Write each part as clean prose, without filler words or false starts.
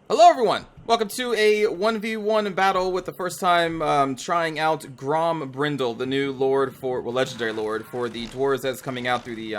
Hello everyone! Welcome to a 1v1 battle with the first time trying out Grombrindal, the new lord for, well, legendary lord for the dwarves that's coming out through the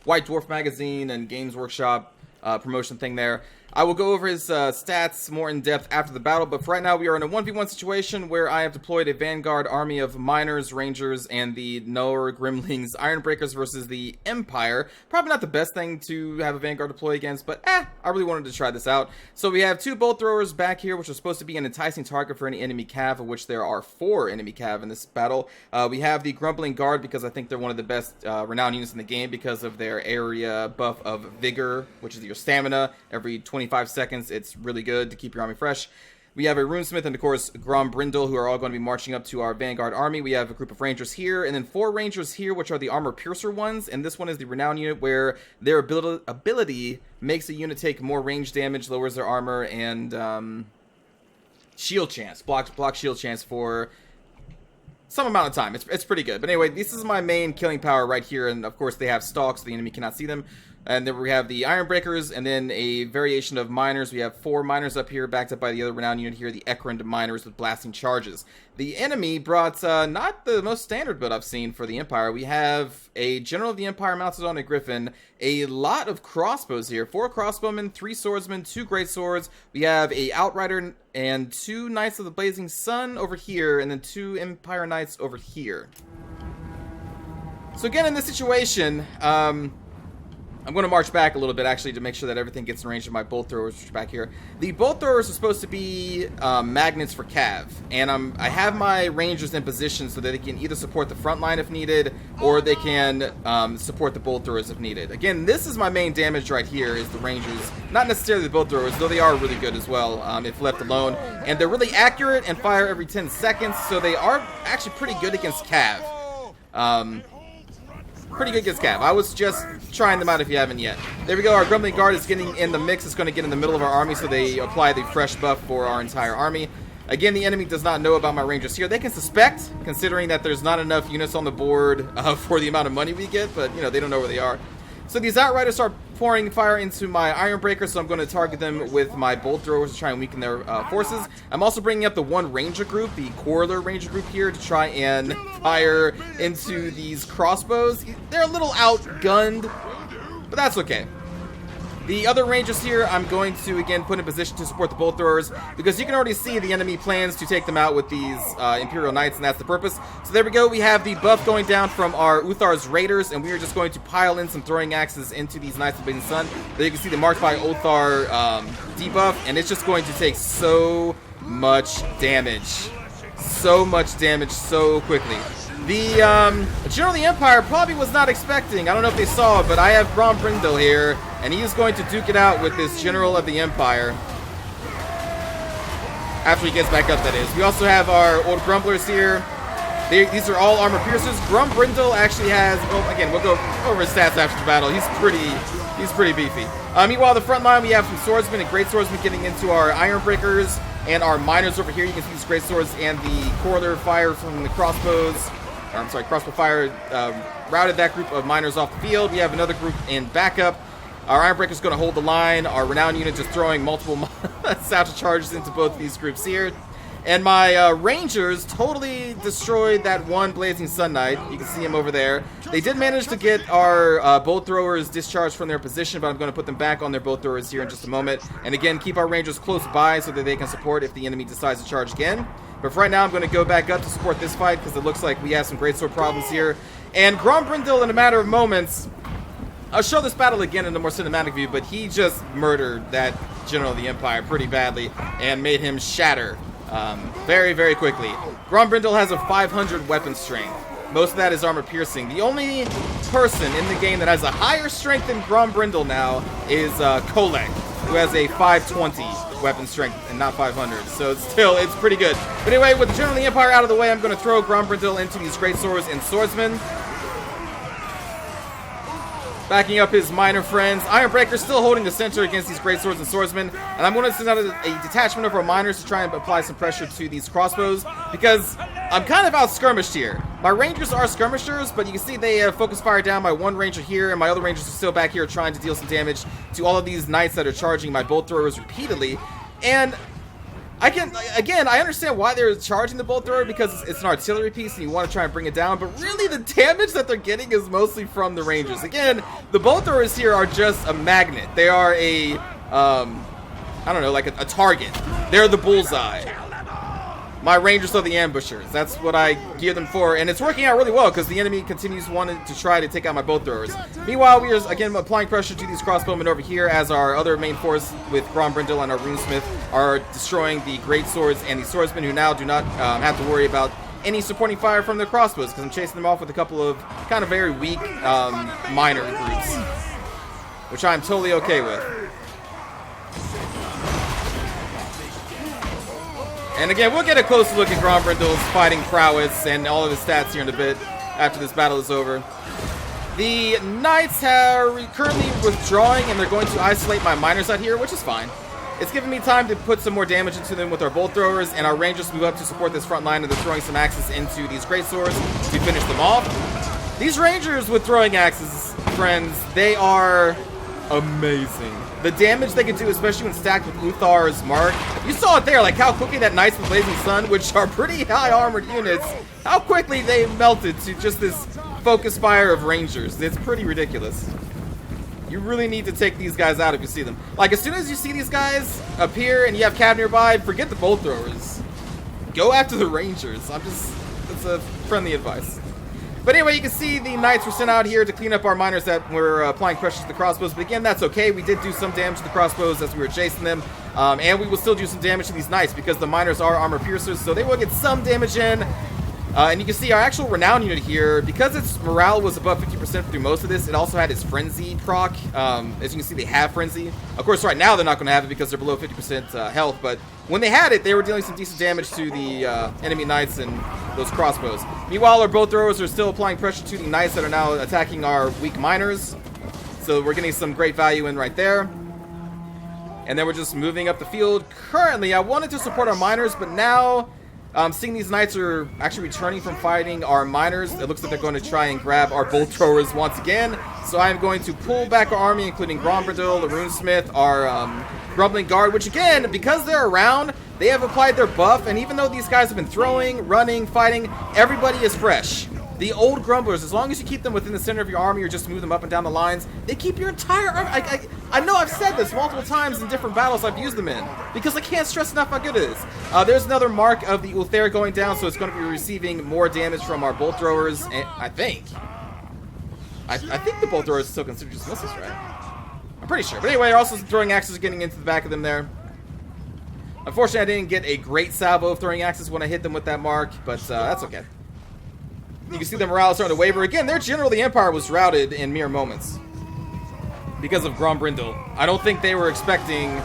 White Dwarf magazine and Games Workshop promotion thing there. I will go over his stats more in depth after the battle, but for right now we are in a 1v1 situation where I have deployed a vanguard army of miners, rangers, and the Noer Grimlings Ironbreakers versus the Empire. Probably not the best thing to have a vanguard deploy against, but I really wanted to try this out. So we have two bolt throwers back here, which are supposed to be an enticing target for any enemy cav, of which there are 4 enemy cav in this battle. We have the Grumbling Guard because I think they're one of the best renowned units in the game because of their area buff of Vigor, which is your stamina. Every 25 seconds, it's really good to keep your army fresh. We have a Runesmith and, of course, Grombrindal, who are all going to be marching up to our Vanguard army. We have a group of Rangers here, and then 4 Rangers here, which are the Armor Piercer ones, and this one is the Renowned unit, where their ability makes a unit take more range damage, lowers their armor, and shield chance, block shield chance for some amount of time. It's pretty good. But anyway, this is my main killing power right here, and of course they have stalks, so the enemy cannot see them. And then we have the Ironbreakers, and then a variation of Miners. We have 4 Miners up here, backed up by the other renowned unit here, the Ekrund Miners with blasting charges. The enemy brought not the most standard build I've seen for the Empire. We have a General of the Empire mounted on a Griffin, a lot of crossbows here, 4 crossbowmen, 3 swordsmen, 2 great swords. We have a Outrider and 2 Knights of the Blazing Sun over here, and then 2 Empire Knights over here. So again, in this situation, I'm going to march back a little bit, actually, to make sure that everything gets in range of my bolt throwers, which are back here. The bolt throwers are supposed to be magnets for cav, and I have my rangers in position so that they can either support the front line if needed, or they can support the bolt throwers if needed. Again, this is my main damage right here, is the rangers. Not necessarily the bolt throwers, though they are really good as well, if left alone. And they're really accurate and fire every 10 seconds, so they are actually pretty good against cav. Pretty good against cav. I was just trying them out if you haven't yet. There we go. Our Grumbling Guard is getting in the mix. It's going to get in the middle of our army, so they apply the fresh buff for our entire army. Again, the enemy does not know about my Rangers here. They can suspect, considering that there's not enough units on the board for the amount of money we get, but, you know, they don't know where they are. So these Outriders start pouring fire into my Ironbreaker, so I'm going to target them with my Bolt Throwers to try and weaken their forces. I'm also bringing up the 1 Ranger group, the Quarreler Ranger group here, to try and fire into these crossbows. They're a little outgunned, but that's okay. The other Rangers here, I'm going to, again, put in position to support the Bolt Throwers, because you can already see the enemy plans to take them out with these Imperial Knights, and that's the purpose. So there we go, we have the buff going down from our Uthar's Raiders, and we are just going to pile in some throwing axes into these Knights of the Blazing Sun. There you can see the Marked by Othar debuff, and it's just going to take so much damage. So much damage so quickly. The General of the Empire probably was not expecting, I don't know if they saw it, but I have Grombrindal here, and he is going to duke it out with this General of the Empire. After he gets back up, that is. We also have our old Grumblers here. These are all armor piercers. Grombrindal actually has, well, again, we'll go over his stats after the battle. He's pretty beefy. Meanwhile, the front line, we have some swordsmen and great swordsmen getting into our Ironbreakers, and our miners over here. You can see these great swords and the Quarreler fire from the crossbows. I'm sorry, crossbow fire routed that group of miners off the field. We have another group in backup. Our Ironbreaker is going to hold the line. Our Renowned unit just throwing multiple satchel charges into both of these groups here. And my Rangers totally destroyed that 1 Blazing Sun Knight. You can see him over there. They did manage to get our bolt throwers discharged from their position, but I'm going to put them back on their bolt throwers here in just a moment. And again, keep our Rangers close by so that they can support if the enemy decides to charge again. But for right now, I'm going to go back up to support this fight because it looks like we have some greatsword problems here. And Grombrindal, in a matter of moments, I'll show this battle again in a more cinematic view, but he just murdered that General of the Empire pretty badly and made him shatter very, very quickly. Grombrindal has a 500 weapon strength. Most of that is armor piercing. The only person in the game that has a higher strength than Grombrindal now is Kolek, who has a 520 weapon strength and not 500. So it's pretty good. But anyway, with the General of the Empire out of the way, I'm going to throw Grombrindal into these great swords and swordsmen. Backing up his minor friends. Ironbreaker still holding the center against these great swords and swordsmen. And I'm going to send out a detachment of our miners to try and apply some pressure to these crossbows, because I'm kind of out skirmished here. My Rangers are skirmishers, but you can see they focus fire down my 1 Ranger here, and my other Rangers are still back here trying to deal some damage to all of these Knights that are charging my bolt throwers repeatedly. And I understand why they're charging the bolt thrower, because it's an artillery piece and you want to try and bring it down, but really the damage that they're getting is mostly from the rangers. Again, the bolt throwers here are just a magnet. They are a, I don't know, like a target. They're the bullseye. My rangers are the ambushers. That's what I gear them for, and it's working out really well because the enemy continues wanting to try to take out my bolt throwers. Meanwhile, we are again applying pressure to these crossbowmen over here as our other main force with Grombrindal and our runesmith are destroying the great swords and the swordsmen, who now do not have to worry about any supporting fire from their crossbows because I'm chasing them off with a couple of kind of very weak minor groups, which I'm totally okay with. And again, we'll get a closer look at Grombrindal's fighting prowess and all of his stats here in a bit after this battle is over. The knights are currently withdrawing, and they're going to isolate my miners out here, which is fine. It's giving me time to put some more damage into them with our bolt throwers, and our rangers move up to support this front line, and they're throwing some axes into these great swords to finish them off. These rangers with throwing axes, friends, they are amazing. The damage they can do, especially when stacked with Uthar's Mark. You saw it there, like how quickly that Knights with Blazing Sun, which are pretty high armored units, how quickly they melted to just this focus fire of rangers. It's pretty ridiculous. You really need to take these guys out if you see them. Like, as soon as you see these guys appear and you have cav nearby, forget the bolt throwers. Go after the rangers. It's a friendly advice. But anyway, you can see the knights were sent out here to clean up our miners that were applying pressure to the crossbows. But again, that's okay. We did do some damage to the crossbows as we were chasing them. And we will still do some damage to these knights because the miners are armor piercers, so they will get some damage in. And you can see our actual renown unit here, because its morale was above 50% through most of this, it also had its frenzy proc. As you can see, they have frenzy. Of course, right now they're not going to have it because they're below 50% health, but when they had it, they were dealing some decent damage to the enemy knights and those crossbows. Meanwhile, our bow throwers are still applying pressure to the knights that are now attacking our weak miners. So we're getting some great value in right there. And then we're just moving up the field. Currently, I wanted to support our miners, but now seeing these knights are actually returning from fighting our miners, it looks like they're going to try and grab our bolt throwers once again. So I'm going to pull back our army, including Grombrindal, the runesmith, our Grumbling Guard, which again, because they're around, they have applied their buff, and even though these guys have been throwing, running, fighting, everybody is fresh. The old grumblers, as long as you keep them within the center of your army or just move them up and down the lines, they keep your entire army. I know I've said this multiple times in different battles I've used them in, because I can't stress enough how good it is. There's another mark of the Ulthera going down, so it's going to be receiving more damage from our bolt throwers, and I think the bolt throwers still considered just missiles, right? I'm pretty sure. But anyway, also throwing axes getting into the back of them there. Unfortunately, I didn't get a great salvo of throwing axes when I hit them with that mark, but that's okay. You can see the morale starting to waver. Again, their general, the Empire, was routed in mere moments because of Grombrindal. I don't think they were expecting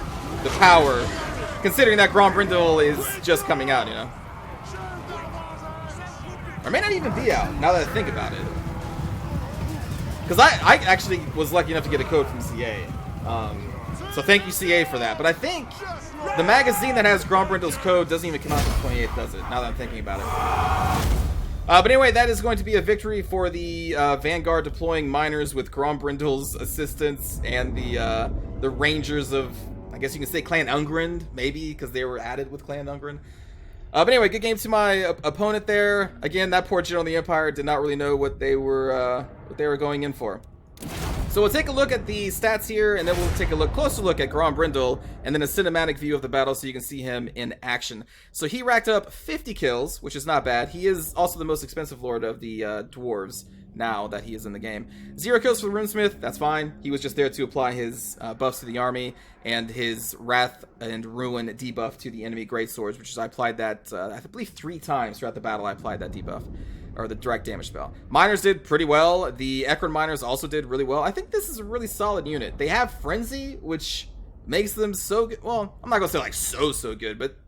the power, considering that Grombrindal is just coming out, you know. Or may not even be out, now that I think about it. Because I actually was lucky enough to get a code from CA. So thank you, CA, for that. But I think the magazine that has Grombrindal's code doesn't even come out until 28th, does it? Now that I'm thinking about it. But anyway, that is going to be a victory for the Vanguard deploying miners with Grombrindal's assistance and the Rangers of, I guess you can say, Clan Ungrind, maybe, because they were added with Clan Ungrind. But anyway, good game to my opponent there. Again, that poor general of the Empire did not really know what they were going in for. So we'll take a look at the stats here, and then we'll take a closer look at Grombrindal, and then a cinematic view of the battle so you can see him in action. So he racked up 50 kills, which is not bad. He is also the most expensive lord of the dwarves now that he is in the game. 0 kills for the runesmith, that's fine. He was just there to apply his buffs to the army, and his Wrath and Ruin debuff to the enemy greatswords, which is, I applied that, I believe 3 times throughout the battle I applied that debuff. Or the direct damage spell. Miners did pretty well. The Ekron miners also did really well. I think this is a really solid unit. They have Frenzy, which makes them so good. Well, I'm not going to say like so good, but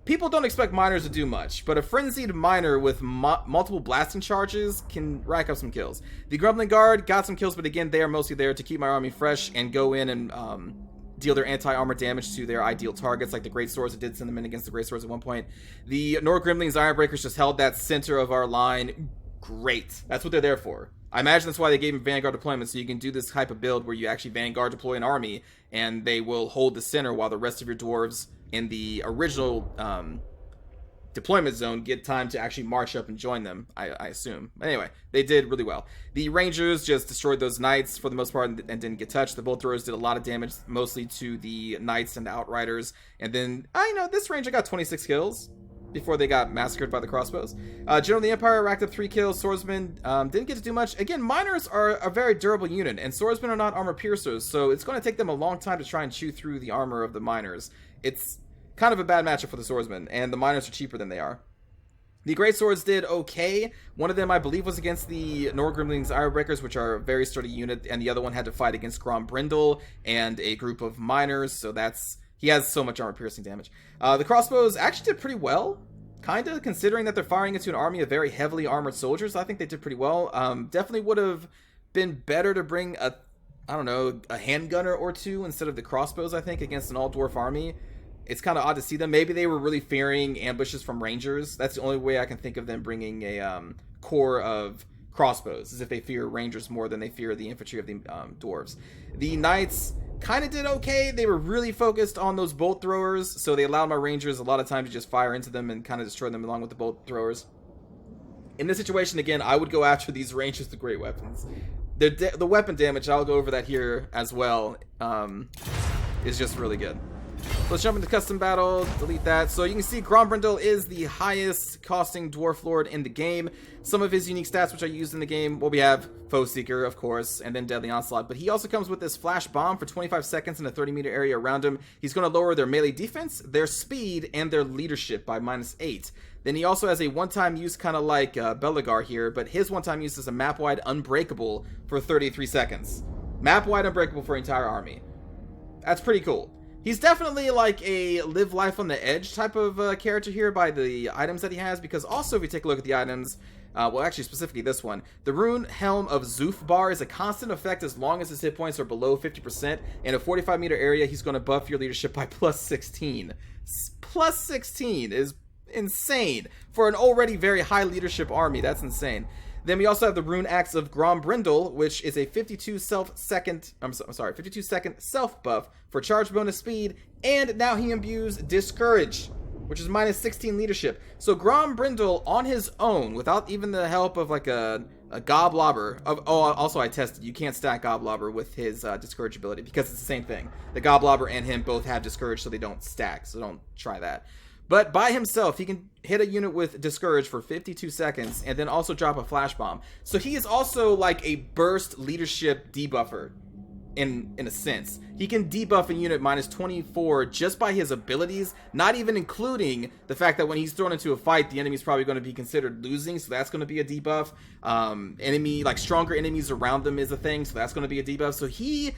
people don't expect miners to do much. But a Frenzied miner with multiple blasting charges can rack up some kills. The Grumbling Guard got some kills, but again, they are mostly there to keep my army fresh and go in and deal their anti-armor damage to their ideal targets, like the Great Swords. It did send them in against the Great Swords at one point. The Nord Grimling's Ironbreakers just held that center of our line. Great. That's what they're there for. I imagine that's why they gave him Vanguard deployment, so you can do this type of build where you actually Vanguard deploy an army, and they will hold the center while the rest of your dwarves in the original deployment zone get time to actually march up and join them, I assume. Anyway, they did really well. The Rangers just destroyed those Knights for the most part and didn't get touched. The bolt throwers did a lot of damage, mostly to the Knights and the Outriders. And then, this Ranger got 26 kills before they got massacred by the crossbows. General of the Empire racked up 3 kills. Swordsmen didn't get to do much. Again, Miners are a very durable unit, and Swordsmen are not armor piercers, so it's going to take them a long time to try and chew through the armor of the Miners. It's kind of a bad matchup for the Swordsmen, and the Miners are cheaper than they are. The Great Swords did okay. One of them, I believe, was against the Grombrindal's Ironbreakers, which are a very sturdy unit, and the other one had to fight against Grombrindal and a group of Miners, so he has so much armor-piercing damage. The crossbows actually did pretty well, kind of, considering that they're firing into an army of very heavily armored soldiers. I think they did pretty well. Definitely would have been better to bring a handgunner or two instead of the crossbows, I think, against an all-dwarf army. It's kind of odd to see them. Maybe they were really fearing ambushes from Rangers. That's the only way I can think of them bringing a corps of crossbows, is if they fear Rangers more than they fear the infantry of the dwarves. The Knights kind of did okay. They were really focused on those bolt throwers, so they allowed my Rangers a lot of time to just fire into them and kind of destroy them along with the bolt throwers. In this situation, again, I would go after these Rangers with great weapons. The weapon damage, I'll go over that here as well, is just really good. Let's jump into custom battle, delete that. So you can see Grombrindal is the highest costing Dwarf Lord in the game. Some of his unique stats which I used in the game, well, we have Foe Seeker, of course, and then Deadly Onslaught. But he also comes with this Flash Bomb for 25 seconds in a 30-meter area around him. He's going to lower their melee defense, their speed, and their leadership by -8. Then he also has a one-time use, kind of like Belagar here, but his one-time use is a map-wide Unbreakable for 33 seconds. Map-wide Unbreakable for entire army. That's pretty cool. He's definitely like a live life on the edge type of character here by the items that he has, because also if you take a look at the items, well, actually specifically this one, the Rune Helm of Zufbar is a constant effect as long as his hit points are below 50%. In a 45-meter area, he's going to buff your leadership by +16. +16 is insane for an already very high leadership army. That's insane. Then we also have the Rune Axe of Grombrindal, which is a 52-second self buff for charge bonus speed, and now he imbues Discourage, which is -16 leadership. So Grombrindal on his own, without even the help of like a Goblobber. Also I tested, you can't stack Goblobber with his Discourage ability because it's the same thing. The Goblobber and him both have Discourage, so they don't stack, so don't try that. But by himself, he can hit a unit with Discourage for 52 seconds and then also drop a Flash Bomb. So he is also like a burst leadership debuffer in a sense. He can debuff a unit -24 just by his abilities, not even including the fact that when he's thrown into a fight, the enemy's probably going to be considered losing, so that's going to be a debuff. Stronger enemies around them is a thing, so that's going to be a debuff. So he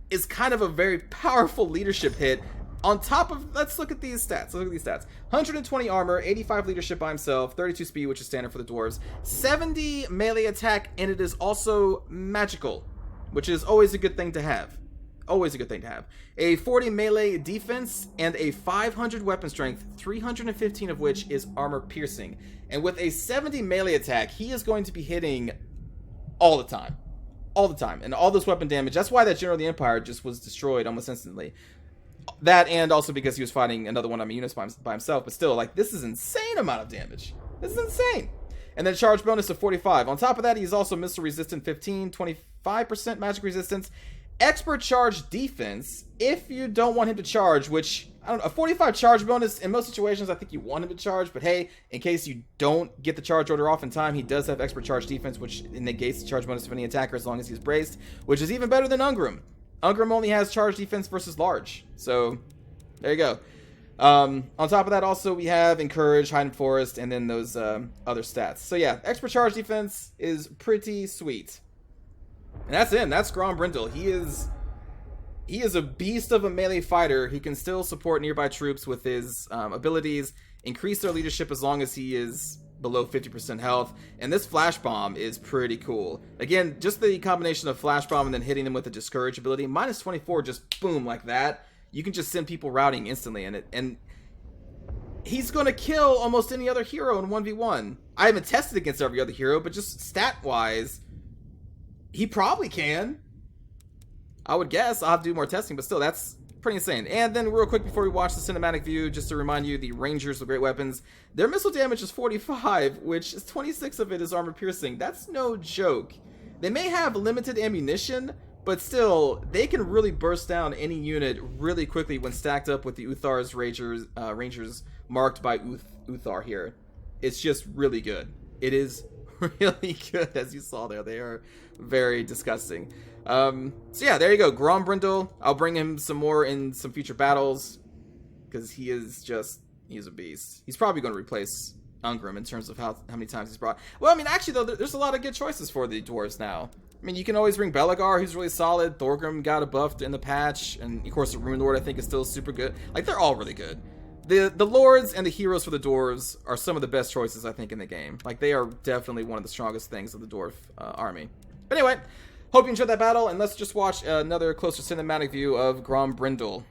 is kind of a very powerful leadership hit. On top of, let's look at these stats. 120 armor, 85 leadership by himself, 32 speed, which is standard for the dwarves, 70 melee attack, and it is also magical, which is always a good thing to have. Always a good thing to have. A 40 melee defense and a 500 weapon strength, 315 of which is armor piercing. And with a 70 melee attack, he is going to be hitting all the time. All the time. And all this weapon damage. That's why that General of the Empire just was destroyed almost instantly. That, and also because he was fighting another one of my units by himself. But still, like, this is insane amount of damage. This is insane. And then charge bonus of 45. On top of that, he's also missile resistant 15, 25% magic resistance. Expert charge defense, if you don't want him to charge, which, I don't know, a 45 charge bonus, in most situations, I think you want him to charge. But hey, in case you don't get the charge order off in time, he does have expert charge defense, which negates the charge bonus of any attacker as long as he's braced, which is even better than Ungrim. Ungrim only has charge defense versus large. So, there you go. On top of that, also, we have Encourage, Hide and Forest, and then those other stats. So yeah, expert charge defense is pretty sweet. And that's him. That's Grombrindal. He is a beast of a melee fighter who can still support nearby troops with his abilities, increase their leadership as long as he is below 50% health. And this Flash Bomb is pretty cool. Again, just the combination of Flash Bomb and then hitting them with the Discourage ability, -24, just boom, like that. You can just send people routing instantly in it. And he's going to kill almost any other hero in 1v1. I haven't tested against every other hero, but just stat-wise, He probably can. I would guess. I'll have to do more testing, but still, that's pretty insane. And then real quick before we watch the cinematic view, just to remind you, the Rangers with great weapons, their missile damage is 45, which is 26 of it is armor piercing. That's no joke. They may have limited ammunition, but still, they can really burst down any unit really quickly when stacked up with the Uthar's Rangers marked by Uthar here. It's just really good. It is really good, as you saw there. They are very disgusting. So yeah, there you go. Grombrindal. I'll bring him some more in some future battles, because he's a beast. He's probably going to replace Ungrim in terms of how many times he's brought. Well, I mean, actually, though, there's a lot of good choices for the dwarves now. I mean, you can always bring Belegar, who's really solid. Thorgrim got a buffed in the patch. And, of course, the Rune Lord, I think, is still super good. Like, they're all really good. The lords and the heroes for the dwarves are some of the best choices, I think, in the game. Like, they are definitely one of the strongest things of the dwarf army. But anyway, hope you enjoyed that battle, and let's just watch another closer cinematic view of Grombrindal.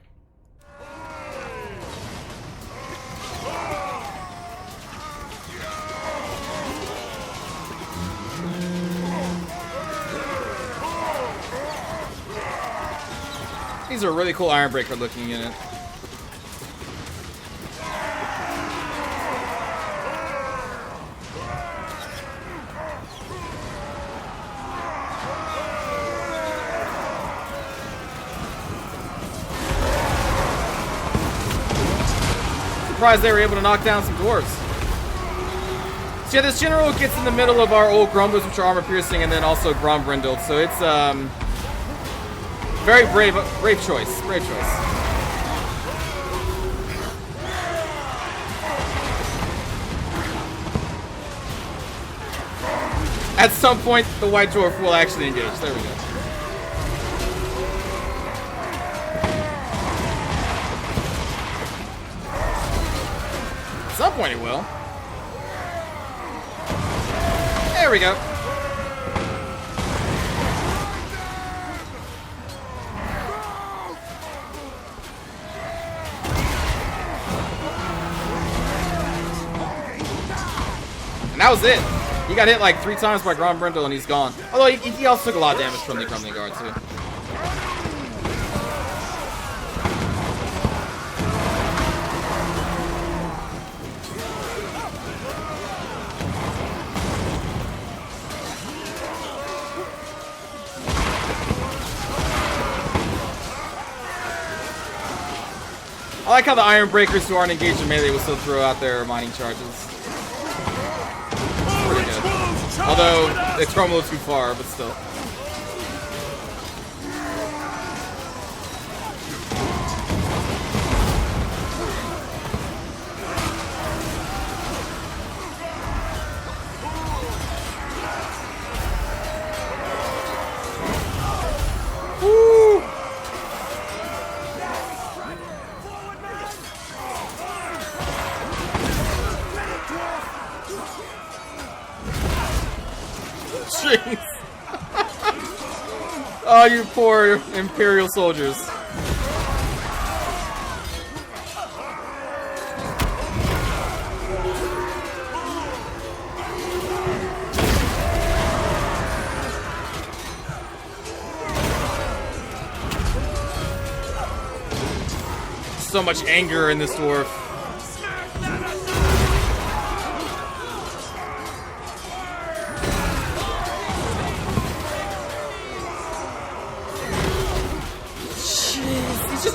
These are really cool Ironbreaker looking unit. Surprised they were able to knock down some dwarves. So yeah, this general gets in the middle of our old Grumblers, which are armor piercing, and then also Grombrindal. So it's very brave choice. Brave choice. At some point, the White Dwarf will actually engage. There we go. At some point, it will. There we go. And that was it. He got hit like 3 times by Grombrindal and he's gone. Although he also took a lot of damage from the Grumling Guard too. I like how the Iron Breakers who aren't engaged in melee will still throw out their mining charges. Pretty good. Although, they throw them a little too far, but still. Woo! Jeez. Oh, you poor Imperial soldiers. So much anger in this dwarf.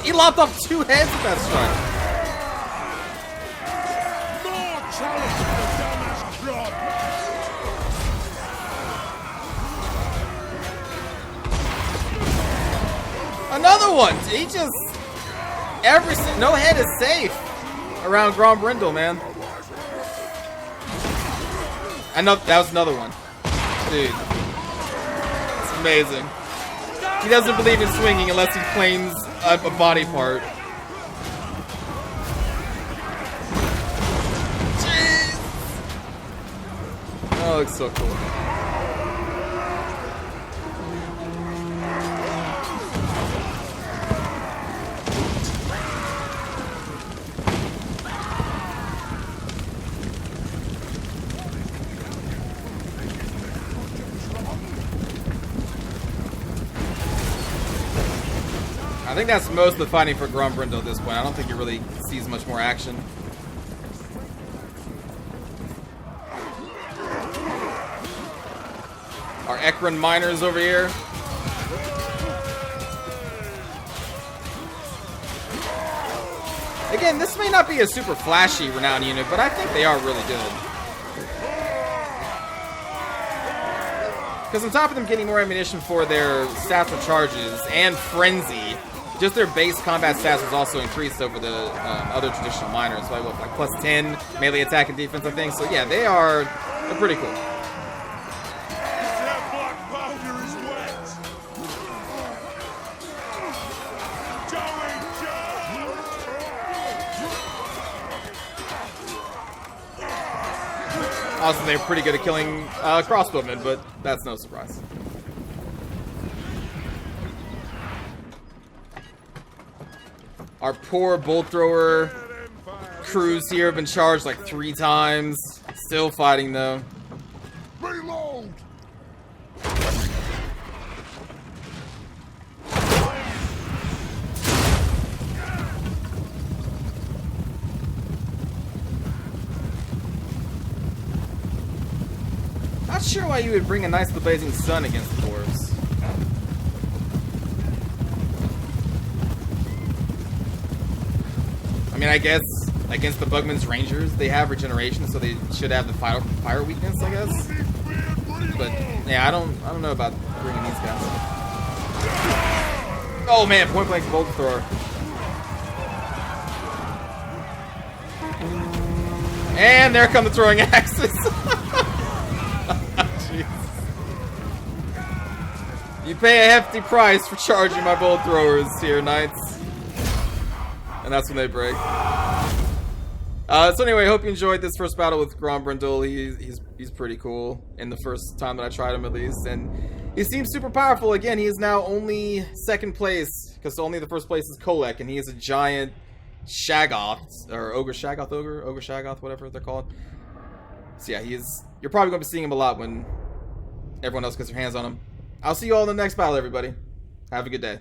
He lopped off 2 heads with that strike. Another one. He just no head is safe around Grombrindal, man. I know that was another one, dude. It's amazing. He doesn't believe in swinging unless he claims a body part. Jeez. That looks so cool. think that's most of the fighting for Grombrindal at this point. I don't think he really sees much more action. Our Ekron miners over here. Again, this may not be a super flashy renowned unit, but I think they are really good. Because on top of them getting more ammunition for their stats for charges and frenzy, just their base combat stats was also increased over the other traditional miners. So like plus 10 melee attack and defense, I think. So yeah, they're pretty cool. Also, they're pretty good at killing crossbowmen, but that's no surprise. Our poor bolt thrower crews here have been charged like 3 times. Still fighting though. Reload. Not sure why you would bring a Knights of the Blazing Sun against the dwarves. I mean, I guess against the Bugman's Rangers, they have regeneration, so they should have the fire weakness, I guess. But yeah, I don't know about bringing these guys. Oh man, point blank bolt thrower. And there come the throwing axes. You pay a hefty price for charging my bolt throwers here, Knights. And that's when they break. So anyway, I hope you enjoyed this first battle with Grombrindal. He's pretty cool in the first time that I tried him, at least. And he seems super powerful. Again, he is now only 2nd place, because only the first place is Kolek, and he is a giant Shaggoth, or Ogre Shaggoth, whatever they're called. So yeah, you're probably going to be seeing him a lot when everyone else gets their hands on him. I'll see you all in the next battle, everybody. Have a good day.